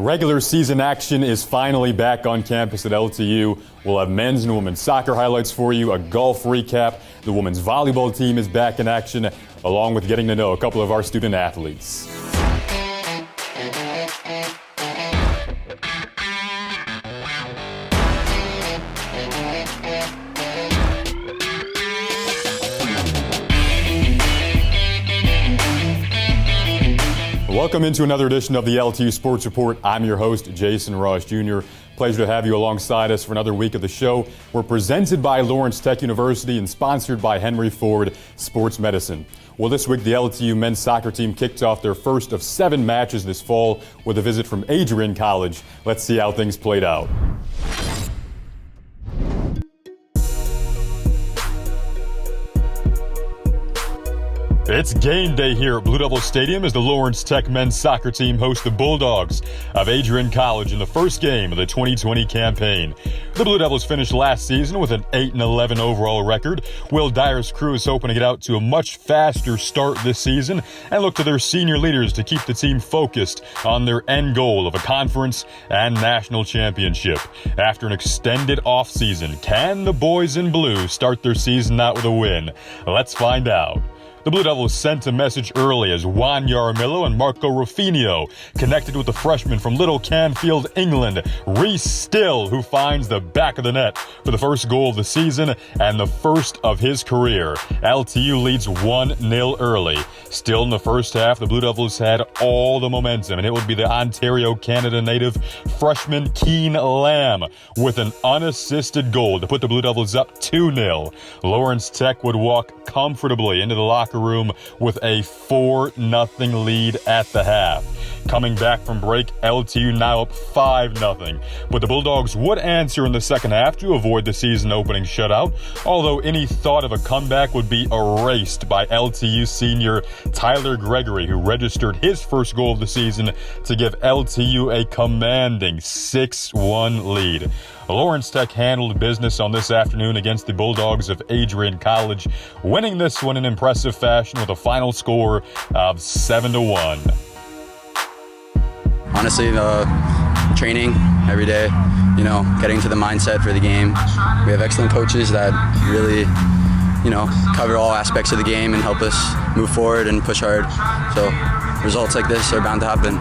Regular season action is finally back on campus at LTU. We'll have men's and women's soccer highlights for you, a golf recap. The women's volleyball team is back in action, along with getting to know a couple of our student athletes. Welcome into another edition of the LTU Sports Report. I'm your host, Jason Ross Jr. Pleasure to have you alongside us for another week of the show. We're presented by Lawrence Tech University and sponsored by Henry Ford Sports Medicine. Well, this week the LTU men's soccer team kicked off their first of 7 matches this fall with a visit from Adrian College. Let's see how things played out. It's game day here at Blue Devil Stadium as the Lawrence Tech men's soccer team hosts the Bulldogs of Adrian College in the first game of the 2020 campaign. The Blue Devils finished last season with an 8-11 overall record. Will Dyer's crew is hoping to get out to a much faster start this season and look to their senior leaders to keep the team focused on their end goal of a conference and national championship. After an extended offseason, can the boys in blue start their season out with a win? Let's find out. The Blue Devils sent a message early as Juan Yaramillo and Marco Rufinio connected with the freshman from Little Canfield, England, Reese Still, who finds the back of the net for the first goal of the season and the first of his career. LTU leads 1-0 early. Still in the first half, the Blue Devils had all the momentum, and it would be the Ontario, Canada native freshman Keen Lamb with an unassisted goal to put the Blue Devils up 2-0. Lawrence Tech would walk comfortably into the locker room with a 4-0 lead at the half. Coming back from break, LTU now up 5-0. But the Bulldogs would answer in the second half to avoid the season opening shutout, although any thought of a comeback would be erased by LTU senior Tyler Gregory, who registered his first goal of the season to give LTU a commanding 6-1 lead. Lawrence Tech handled business on this afternoon against the Bulldogs of Adrian College, winning this one in impressive fashion with a final score of 7-1. Honestly, training every day, getting to the mindset for the game. We have excellent coaches that really, cover all aspects of the game and help us move forward and push hard. So results like this are bound to happen.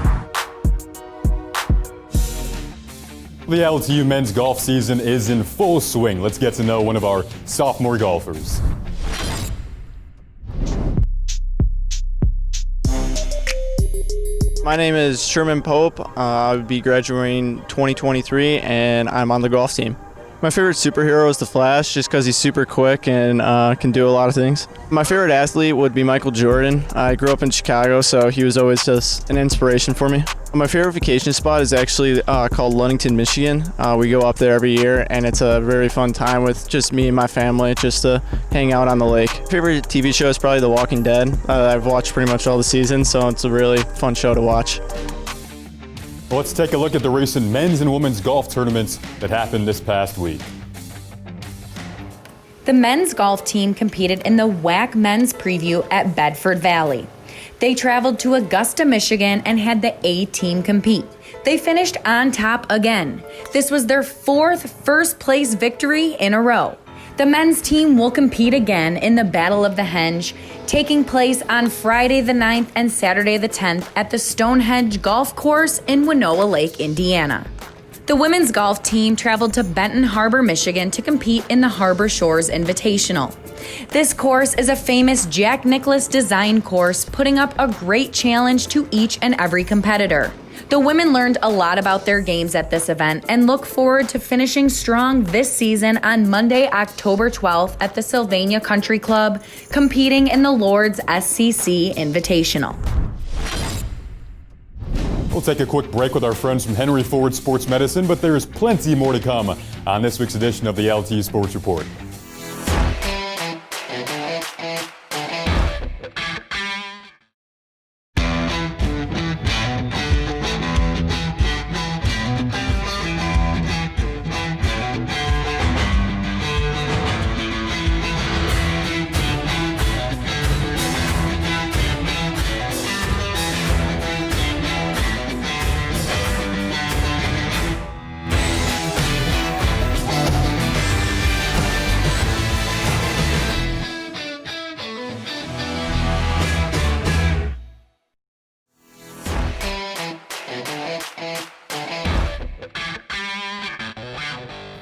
The LTU men's golf season is in full swing. Let's get to know one of our sophomore golfers. My name is Sherman Pope. I'll be graduating 2023, and I'm on the golf team. My favorite superhero is the Flash, just because he's super quick and can do a lot of things. My favorite athlete would be Michael Jordan. I grew up in Chicago, so he was always just an inspiration for me. My favorite vacation spot is actually called Ludington, Michigan. We go up there every year, and it's a very fun time with just me and my family, just to hang out on the lake. Favorite TV show is probably The Walking Dead. I've watched pretty much all the seasons, so it's a really fun show to watch. Well, let's take a look at the recent men's and women's golf tournaments that happened this past week. The men's golf team competed in the WAC Men's Preview at Bedford Valley. They traveled to Augusta, Michigan and had the A team compete. They finished on top again. This was their 4th first-place victory in a row. The men's team will compete again in the Battle of the Henge, taking place on Friday the 9th and Saturday the 10th at the Stonehenge Golf Course in Winona Lake, Indiana. The women's golf team traveled to Benton Harbor, Michigan to compete in the Harbor Shores Invitational. This course is a famous Jack Nicklaus design course, putting up a great challenge to each and every competitor. The women learned a lot about their games at this event and look forward to finishing strong this season on Monday, October 12th at the Sylvania Country Club, competing in the Lord's SCC Invitational. We'll take a quick break with our friends from Henry Ford Sports Medicine, but there's plenty more to come on this week's edition of the LTU Sports Report.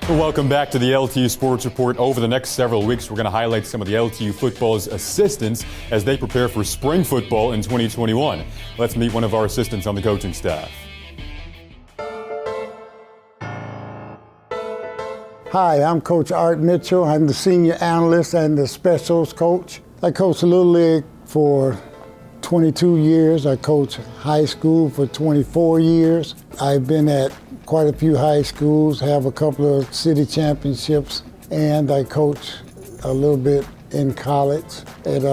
Welcome back to the LTU Sports Report. Over the next several weeks, we're going to highlight some of the LTU football's assistants as they prepare for spring football in 2021. Let's meet one of our assistants on the coaching staff. Hi, I'm Coach Art Mitchell. I'm the senior analyst and the specials coach. I coach Little League for 22 years. I coach high school for 24 years. I've been at quite a few high schools, have a couple of city championships, and I coach a little bit in college at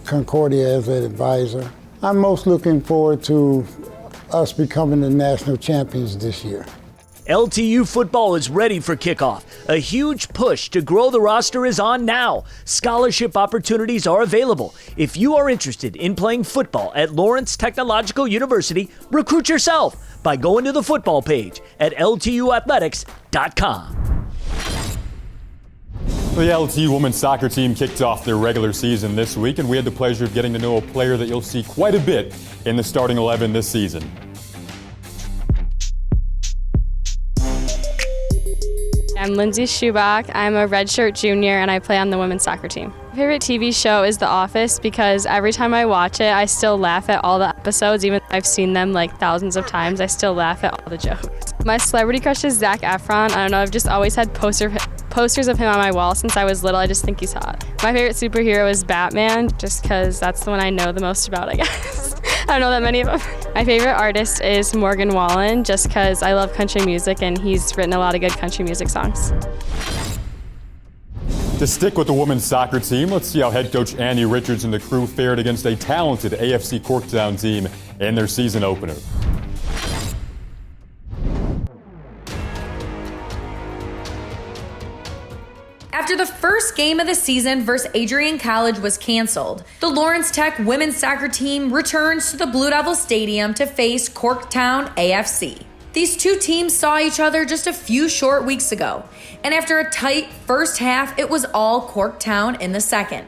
Concordia as an advisor. I'm most looking forward to us becoming the national champions this year. LTU football is ready for kickoff. A huge push to grow the roster is on now. Scholarship opportunities are available. If you are interested in playing football at Lawrence Technological University, recruit yourself by going to the football page at ltuathletics.com. The LTU women's soccer team kicked off their regular season this week, and we had the pleasure of getting to know a player that you'll see quite a bit in the starting 11 this season. I'm Lindsay Schubach. I'm a redshirt junior and I play on the women's soccer team. My favorite TV show is The Office because every time I watch it, I still laugh at all the episodes. Even though I've seen them like thousands of times, I still laugh at all the jokes. My celebrity crush is Zac Efron. I don't know, I've just always had posters of him on my wall since I was little. I just think he's hot. My favorite superhero is Batman, just because that's the one I know the most about, I guess. I don't know that many of them. My favorite artist is Morgan Wallen, just because I love country music and he's written a lot of good country music songs. To stick with the women's soccer team, let's see how head coach Annie Richards and the crew fared against a talented AFC Corktown team in their season opener. After the first game of the season versus Adrian College was canceled, the Lawrence Tech women's soccer team returns to the Blue Devil Stadium to face Corktown AFC. These two teams saw each other just a few short weeks ago, and after a tight first half, it was all Corktown in the second.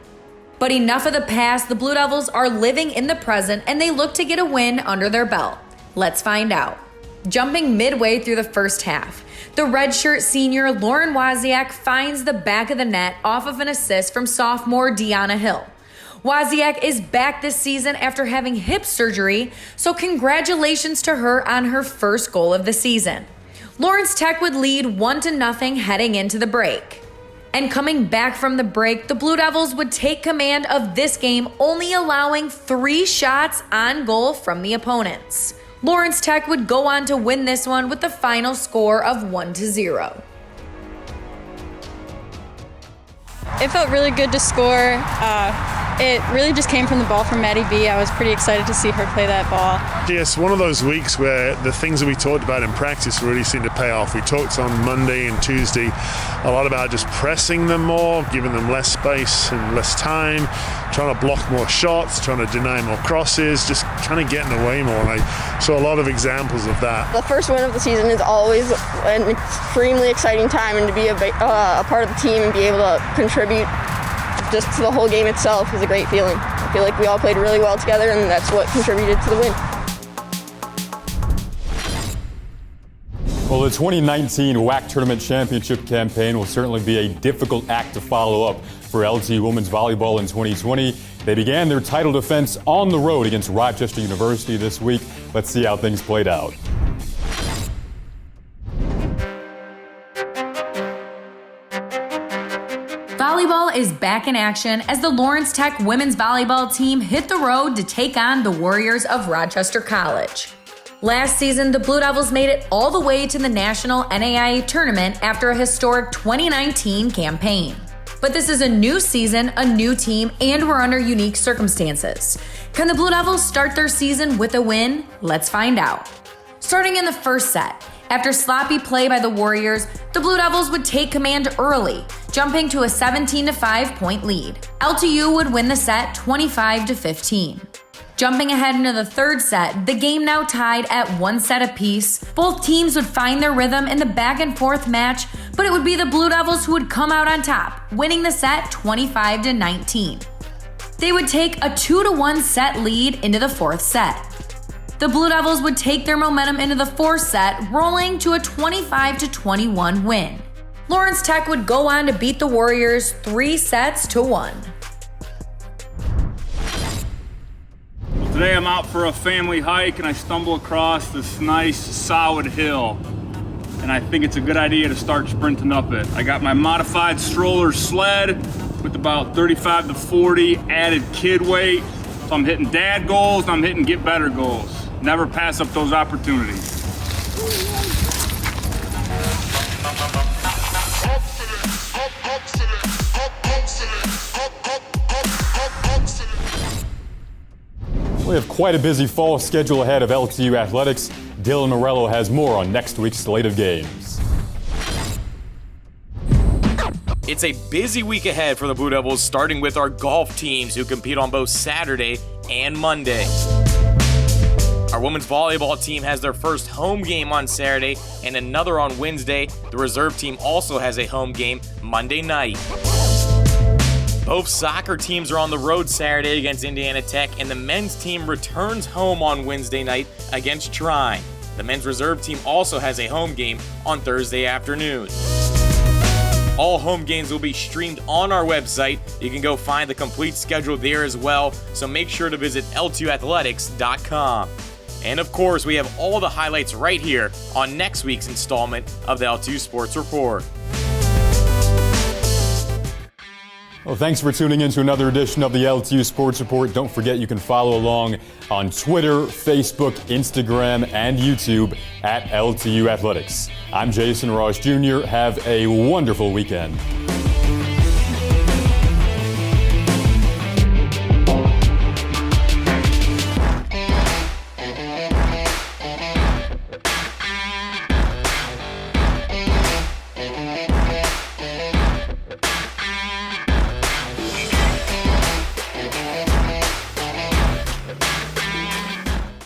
But enough of the past, the Blue Devils are living in the present and they look to get a win under their belt. Let's find out. Jumping midway through the first half, the redshirt senior Lauren Wozniak finds the back of the net off of an assist from sophomore Deanna Hill. Wozniak is back this season after having hip surgery, so congratulations to her on her first goal of the season. Lawrence Tech would lead 1-0 heading into the break. And coming back from the break, the Blue Devils would take command of this game, only allowing 3 shots on goal from the opponents. Lawrence Tech would go on to win this one with the final score of 1-0. It felt really good to score. It really just came from the ball from Maddie B. I was pretty excited to see her play that ball. Yes, one of those weeks where the things that we talked about in practice really seemed to pay off. We talked on Monday and Tuesday a lot about just pressing them more, giving them less space and less time, trying to block more shots, trying to deny more crosses, just trying to get in the way more. And I saw a lot of examples of that. The first win of the season is always an extremely exciting time, and to be a part of the team and be able to contribute just to the whole game itself is a great feeling. I feel like we all played really well together, and that's what contributed to the win. Well, the 2019 WAC Tournament Championship campaign will certainly be a difficult act to follow up for LTU women's volleyball in 2020. They began their title defense on the road against Rochester University this week. Let's see how things played out. Volleyball is back in action as the Lawrence Tech women's volleyball team hit the road to take on the Warriors of Rochester College. Last season, the Blue Devils made it all the way to the National NAIA Tournament after a historic 2019 campaign. But this is a new season, a new team, and we're under unique circumstances. Can the Blue Devils start their season with a win? Let's find out. Starting in the first set, after sloppy play by the Warriors, the Blue Devils would take command early, jumping to a 17-5 point lead. LTU would win the set 25-15. Jumping ahead into the third set, the game now tied at 1 set apiece. Both teams would find their rhythm in the back and forth match, but it would be the Blue Devils who would come out on top, winning the set 25-19. They would take a 2-1 set lead into the fourth set. The Blue Devils would take their momentum into the fourth set, rolling to a 25-21 win. Lawrence Tech would go on to beat the Warriors 3-1. Today I'm out for a family hike and I stumble across this nice solid hill. And I think it's a good idea to start sprinting up it. I got my modified stroller sled with about 35 to 40 added kid weight. So I'm hitting dad goals and I'm hitting get better goals. Never pass up those opportunities. We have quite a busy fall schedule ahead of LTU athletics. Dylan Morello has more on next week's slate of games. It's a busy week ahead for the Blue Devils, starting with our golf teams who compete on both Saturday and Monday. Our women's volleyball team has their first home game on Saturday and another on Wednesday. The reserve team also has a home game Monday night. Both soccer teams are on the road Saturday against Indiana Tech, and the men's team returns home on Wednesday night against Trine. The men's reserve team also has a home game on Thursday afternoon. All home games will be streamed on our website. You can go find the complete schedule there as well, so make sure to visit LTUathletics.com. And of course, we have all the highlights right here on next week's installment of the LTU Sports Report. Well, thanks for tuning in to another edition of the LTU Sports Report. Don't forget you can follow along on Twitter, Facebook, Instagram, and YouTube at LTU Athletics. I'm Jason Ross Jr. Have a wonderful weekend.